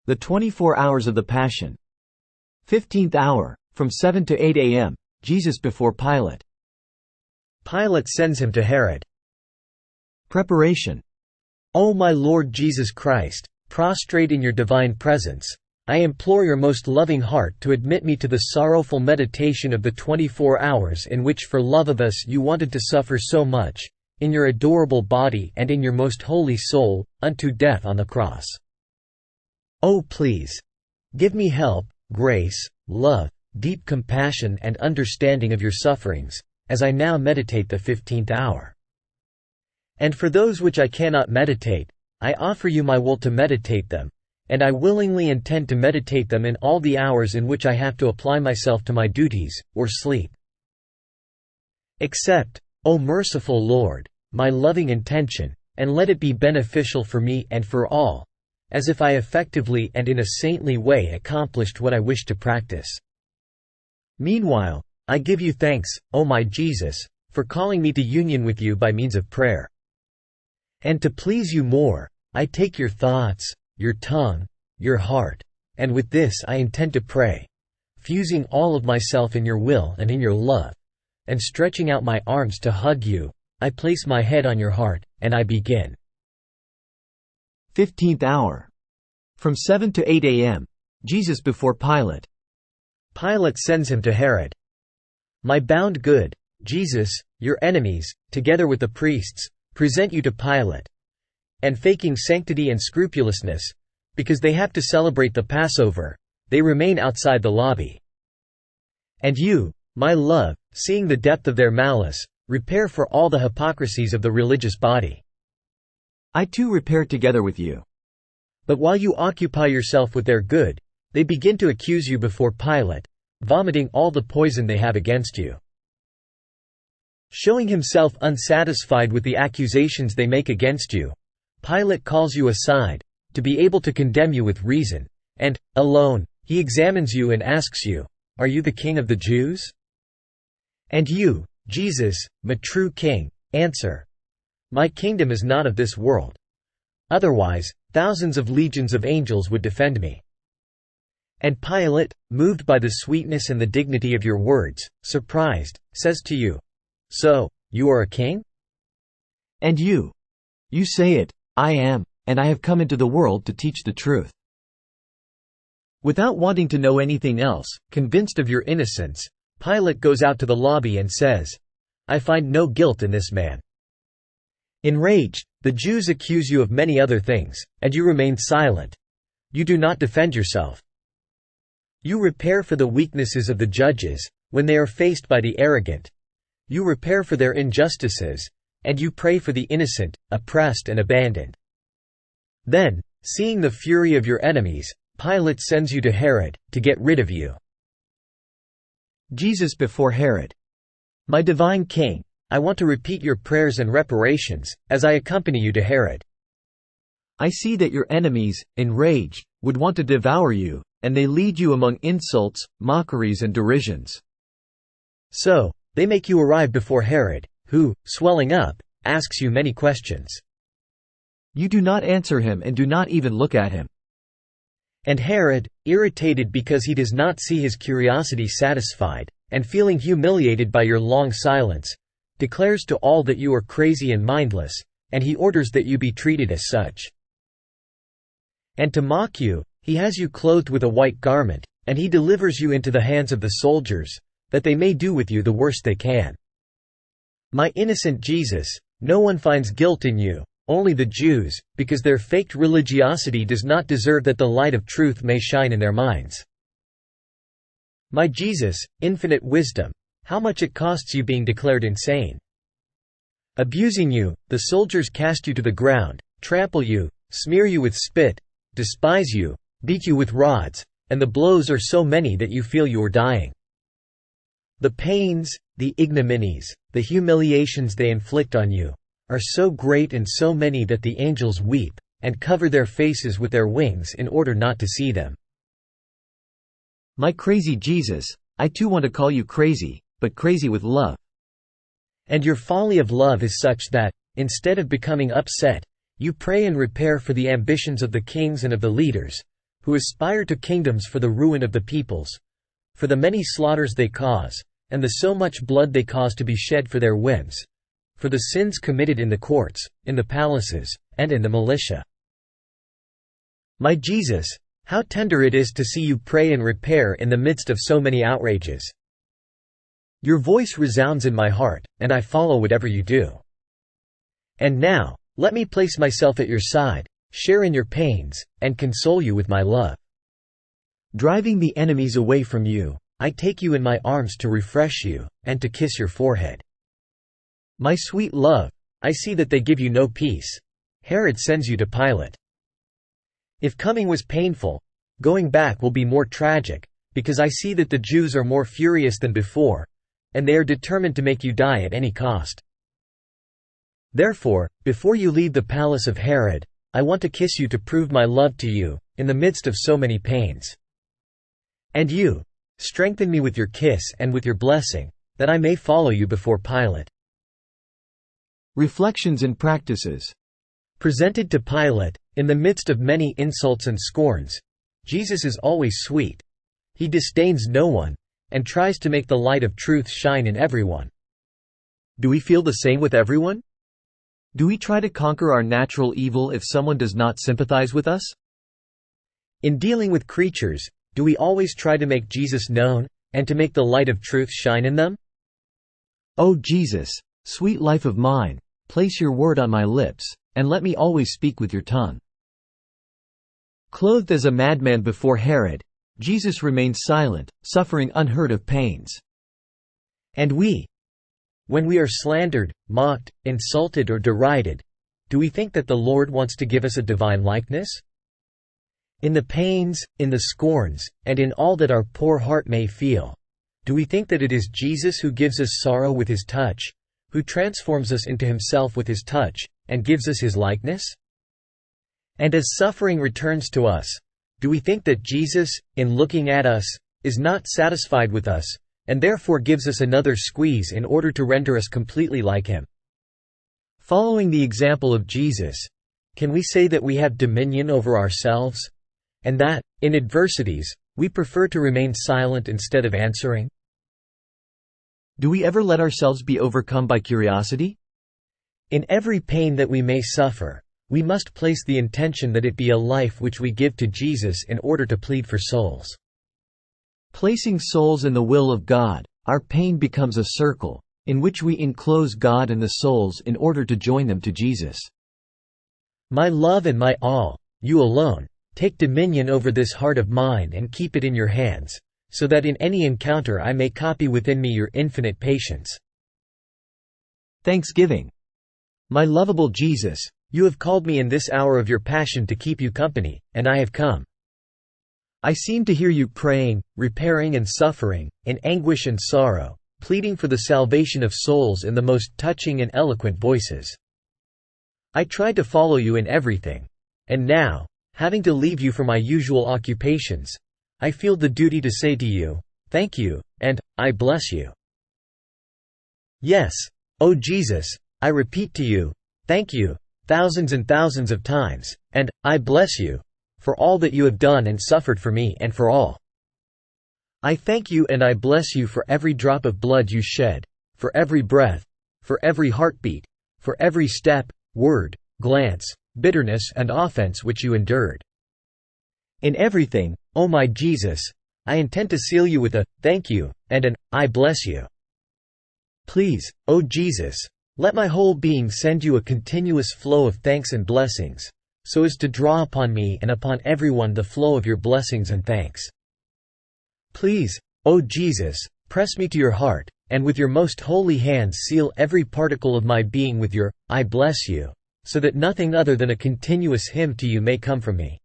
The 24 Hours of the Passion. 15th Hour, from 7 to 8 a.m., Jesus before Pilate. Pilate sends him to Herod. Preparation. O my Lord Jesus Christ, prostrate in your divine presence, I implore your most loving heart to admit me to the sorrowful meditation of the 24 hours in which for love of us you wanted to suffer so much, in your adorable body and in your most holy soul, unto death on the cross. Oh please, give me help, grace, love, deep compassion and understanding of your sufferings, as I now meditate the 15th hour. And for those which I cannot meditate, I offer you my will to meditate them, and I willingly intend to meditate them in all the hours in which I have to apply myself to my duties, or sleep. Accept, O merciful Lord, my loving intention, and let it be beneficial for me and for all, as if I effectively and in a saintly way accomplished what I wish to practice. Meanwhile, I give you thanks, O my Jesus, for calling me to union with you by means of prayer. And to please you more, I take your thoughts, your tongue, your heart, and with this I intend to pray, fusing all of myself in your will and in your love, and stretching out my arms to hug you, I place my head on your heart, and I begin. 15th Hour. From 7 to 8 a.m., Jesus before Pilate. Pilate sends him to Herod. My bound good, Jesus, your enemies, together with the priests, present you to Pilate. And faking sanctity and scrupulousness, because they have to celebrate the Passover, they remain outside the lobby. And you, my love, seeing the depth of their malice, repair for all the hypocrisies of the religious body. I too repair together with you. But while you occupy yourself with their good, they begin to accuse you before Pilate, vomiting all the poison they have against you. Showing himself unsatisfied with the accusations they make against you, Pilate calls you aside, to be able to condemn you with reason, and, alone, he examines you and asks you, Are you the king of the Jews? And you, Jesus, my true king, answer, My kingdom is not of this world. Otherwise, thousands of legions of angels would defend me. And Pilate, moved by the sweetness and the dignity of your words, surprised, says to you, So, you are a king? And you say it, I am, and I have come into the world to teach the truth. Without wanting to know anything else, convinced of your innocence, Pilate goes out to the lobby and says, I find no guilt in this man. Enraged, the Jews accuse you of many other things, and you remain silent. You do not defend yourself. You repair for the weaknesses of the judges, when they are faced by the arrogant. You repair for their injustices, and you pray for the innocent, oppressed and abandoned. Then, seeing the fury of your enemies, Pilate sends you to Herod, to get rid of you. Jesus before Herod. My divine king, I want to repeat your prayers and reparations, as I accompany you to Herod. I see that your enemies, enraged, would want to devour you, and they lead you among insults, mockeries and derisions. So, they make you arrive before Herod, who, swelling up, asks you many questions. You do not answer him and do not even look at him. And Herod, irritated because he does not see his curiosity satisfied, and feeling humiliated by your long silence, declares to all that you are crazy and mindless, and he orders that you be treated as such. And to mock you, he has you clothed with a white garment, and he delivers you into the hands of the soldiers, that they may do with you the worst they can. My innocent Jesus, no one finds guilt in you, only the Jews, because their faked religiosity does not deserve that the light of truth may shine in their minds. My Jesus, infinite wisdom, how much it costs you being declared insane. Abusing you, the soldiers cast you to the ground, trample you, smear you with spit, despise you, beat you with rods, and the blows are so many that you feel you are dying. The pains, the ignominies, the humiliations they inflict on you, are so great and so many that the angels weep, and cover their faces with their wings in order not to see them. My crazy Jesus, I too want to call you crazy, but crazy with love. And your folly of love is such that, instead of becoming upset, you pray and repair for the ambitions of the kings and of the leaders, who aspire to kingdoms for the ruin of the peoples, for the many slaughters they cause, and the so much blood they cause to be shed for their whims, for the sins committed in the courts, in the palaces, and in the militia. My Jesus, how tender it is to see you pray and repair in the midst of so many outrages. Your voice resounds in my heart, and I follow whatever you do. And now, let me place myself at your side, share in your pains, and console you with my love. Driving the enemies away from you, I take you in my arms to refresh you, and to kiss your forehead. My sweet love, I see that they give you no peace. Herod sends you to Pilate. If coming was painful, going back will be more tragic, because I see that the Jews are more furious than before, and they are determined to make you die at any cost. Therefore, before you leave the palace of Herod, I want to kiss you to prove my love to you, in the midst of so many pains. And you, strengthen me with your kiss and with your blessing, that I may follow you before Pilate. Reflections and practices. Presented to Pilate, in the midst of many insults and scorns, Jesus is always sweet. He disdains no one, and tries to make the light of truth shine in everyone. Do we feel the same with everyone? Do we try to conquer our natural evil if someone does not sympathize with us? In dealing with creatures, do we always try to make Jesus known, and to make the light of truth shine in them? O Jesus, sweet life of mine, place your word on my lips, and let me always speak with your tongue. Clothed as a madman before Herod, Jesus remained silent, suffering unheard of pains. And we, when we are slandered, mocked, insulted or derided, do we think that the Lord wants to give us a divine likeness? In the pains, in the scorns, and in all that our poor heart may feel, do we think that it is Jesus who gives us sorrow with his touch, who transforms us into himself with his touch, and gives us his likeness? And as suffering returns to us, do we think that Jesus, in looking at us, is not satisfied with us, and therefore gives us another squeeze in order to render us completely like him? Following the example of Jesus, can we say that we have dominion over ourselves, and that, in adversities, we prefer to remain silent instead of answering? Do we ever let ourselves be overcome by curiosity? In every pain that we may suffer, we must place the intention that it be a life which we give to Jesus in order to plead for souls. Placing souls in the will of God, our pain becomes a circle, in which we enclose God and the souls in order to join them to Jesus. My love and my all, you alone, take dominion over this heart of mine and keep it in your hands, so that in any encounter I may copy within me your infinite patience. Thanksgiving. My lovable Jesus, you have called me in this hour of your passion to keep you company, and I have come. I seem to hear you praying, repairing and suffering, in anguish and sorrow, pleading for the salvation of souls in the most touching and eloquent voices. I tried to follow you in everything, and now, having to leave you for my usual occupations, I feel the duty to say to you, thank you, and I bless you. Yes, O Jesus, I repeat to you, thank you, thousands and thousands of times, and I bless you, for all that you have done and suffered for me and for all. I thank you and I bless you for every drop of blood you shed, for every breath, for every heartbeat, for every step, word, glance, bitterness and offense which you endured. In everything, O my Jesus, I intend to seal you with a thank you and an I bless you. Please, O Jesus, let my whole being send you a continuous flow of thanks and blessings, so as to draw upon me and upon everyone the flow of your blessings and thanks. Please, O Jesus, press me to your heart, and with your most holy hands seal every particle of my being with your I bless you, so that nothing other than a continuous hymn to you may come from me.